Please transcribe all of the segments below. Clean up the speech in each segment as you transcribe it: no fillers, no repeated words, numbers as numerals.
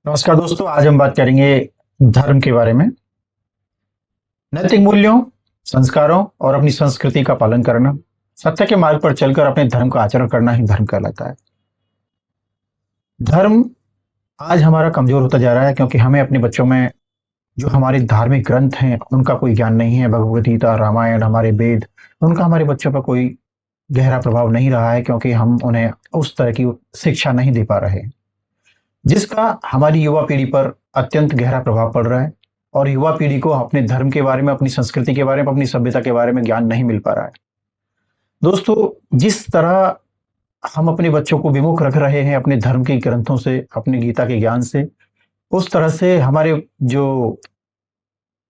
नमस्कार दोस्तों, आज हम बात करेंगे धर्म के बारे में। नैतिक मूल्यों, संस्कारों और अपनी संस्कृति का पालन करना, सत्य के मार्ग पर चलकर अपने धर्म का आचरण करना ही धर्म कहलाता है। धर्म आज हमारा कमजोर होता जा रहा है क्योंकि हमें अपने बच्चों में जो हमारे धार्मिक ग्रंथ हैं उनका कोई ज्ञान नहीं है। भगवद गीता, रामायण, हमारे वेद, उनका हमारे बच्चों पर कोई गहरा प्रभाव नहीं रहा है क्योंकि हम उन्हें उस तरह की शिक्षा नहीं दे पा रहे, जिसका हमारी युवा पीढ़ी पर अत्यंत गहरा प्रभाव पड़ रहा है। और युवा पीढ़ी को अपने धर्म के बारे में, अपनी संस्कृति के बारे में, अपनी सभ्यता के बारे में ज्ञान नहीं मिल पा रहा है। दोस्तों, जिस तरह हम अपने बच्चों को विमुख रख रहे हैं अपने धर्म के ग्रंथों से, अपने गीता के ज्ञान से, उस तरह से हमारे जो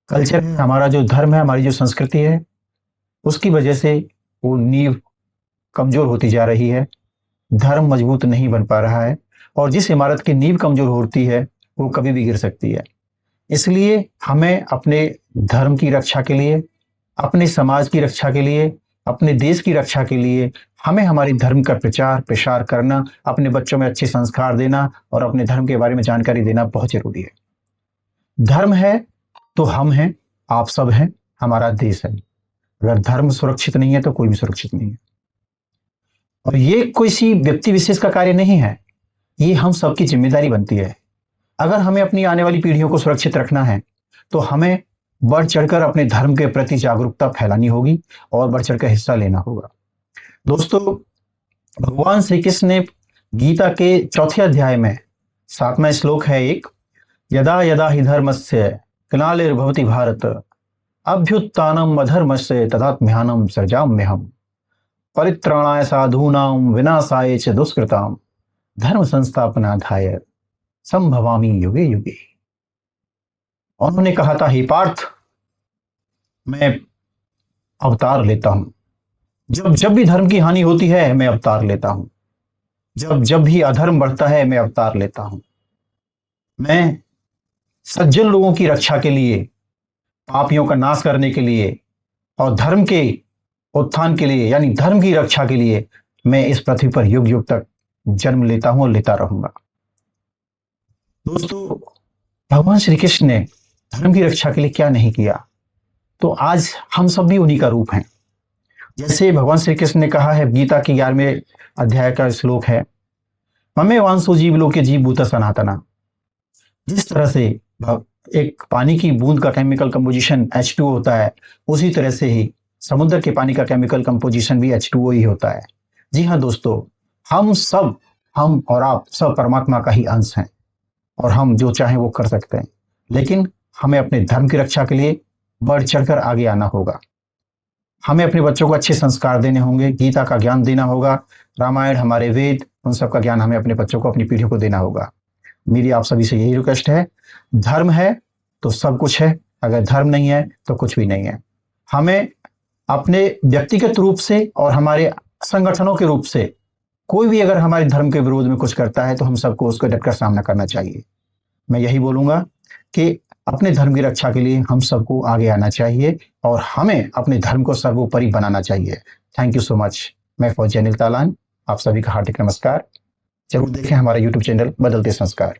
कल्चर है, हमारा जो धर्म है, हमारी जो संस्कृति है, उसकी वजह से वो नींव कमजोर होती जा रही है। धर्म मजबूत नहीं बन पा रहा है और जिस इमारत की नींव कमजोर होती है वो कभी भी गिर सकती है। इसलिए हमें अपने धर्म की रक्षा के लिए, अपने समाज की रक्षा के लिए, अपने देश की रक्षा के लिए हमें हमारे धर्म का प्रचार प्रसार करना, अपने बच्चों में अच्छे संस्कार देना और अपने धर्म के बारे में जानकारी देना बहुत जरूरी है। धर्म है तो हम हैं, आप सब हैं, हमारा देश है। अगर धर्म सुरक्षित नहीं है तो कोई भी सुरक्षित नहीं है। और ये किसी व्यक्ति विशेष का कार्य नहीं है, ये हम सबकी जिम्मेदारी बनती है। अगर हमें अपनी आने वाली पीढ़ियों को सुरक्षित रखना है तो हमें बढ़ चढ़कर अपने धर्म के प्रति जागरूकता फैलानी होगी और बढ़ चढ़कर हिस्सा लेना होगा। दोस्तों, भगवान श्री कृष्ण ने गीता के 4 अध्याय में 7वां श्लोक है एक, यदा यदा हि धर्मस्य ग्लानिर्भवति भारत अभ्युत्थानम् अधर्मस्य तदात्म्यानं सृजाम्यहम् परित्राणाय साधूनां विनाशाय च दुष्कृताम् धर्म संस्थापनार्थाय संभवामि युगे युगे। उन्होंने कहा था, हे पार्थ, मैं अवतार लेता हूं। जब जब भी धर्म की हानि होती है मैं अवतार लेता हूं। जब जब भी अधर्म बढ़ता है मैं अवतार लेता हूं। मैं सज्जन लोगों की रक्षा के लिए, पापियों का नाश करने के लिए और धर्म के उत्थान के लिए, यानी धर्म की रक्षा के लिए मैं इस पृथ्वी पर युग युग तक जन्म लेता हूं और लेता रहूंगा। दोस्तों, भगवान श्री कृष्ण ने धर्म की रक्षा के लिए क्या नहीं किया, तो आज हम सब भी उन्हीं का रूप हैं। जैसे भगवान श्री कृष्ण ने कहा है, गीता के 11वें अध्याय का श्लोक है, ममे वांसो जीव लोके जीव भूत सनातना। जिस तरह से एक पानी की बूंद का केमिकल कंपोजिशन H2O होता है, उसी तरह से ही समुद्र के पानी का केमिकल कंपोजिशन भी H2O ही होता है। जी हाँ दोस्तों, हम और आप सब परमात्मा का ही अंश हैं और हम जो चाहें वो कर सकते हैं, लेकिन हमें अपने धर्म की रक्षा के लिए बढ़ चढ़कर आगे आना होगा। हमें अपने बच्चों को अच्छे संस्कार देने होंगे, गीता का ज्ञान देना होगा, रामायण, हमारे वेद, उन सब का ज्ञान हमें अपने बच्चों को, अपनी पीढ़ियों को देना होगा। मेरी आप सभी से यही रिक्वेस्ट है, धर्म है तो सब कुछ है, अगर धर्म नहीं है तो कुछ भी नहीं है। हमें अपने व्यक्तिगत रूप से और हमारे संगठनों के रूप से कोई भी अगर हमारे धर्म के विरोध में कुछ करता है तो हम सबको उसका डटकर सामना करना चाहिए। मैं यही बोलूंगा कि अपने धर्म की रक्षा के लिए हम सबको आगे आना चाहिए और हमें अपने धर्म को सर्वोपरि बनाना चाहिए। Thank you so much. मैं फौजी अनिल तालान, आप सभी का हार्दिक नमस्कार। जरूर देखें हमारा यूट्यूब चैनल बदलते संस्कार।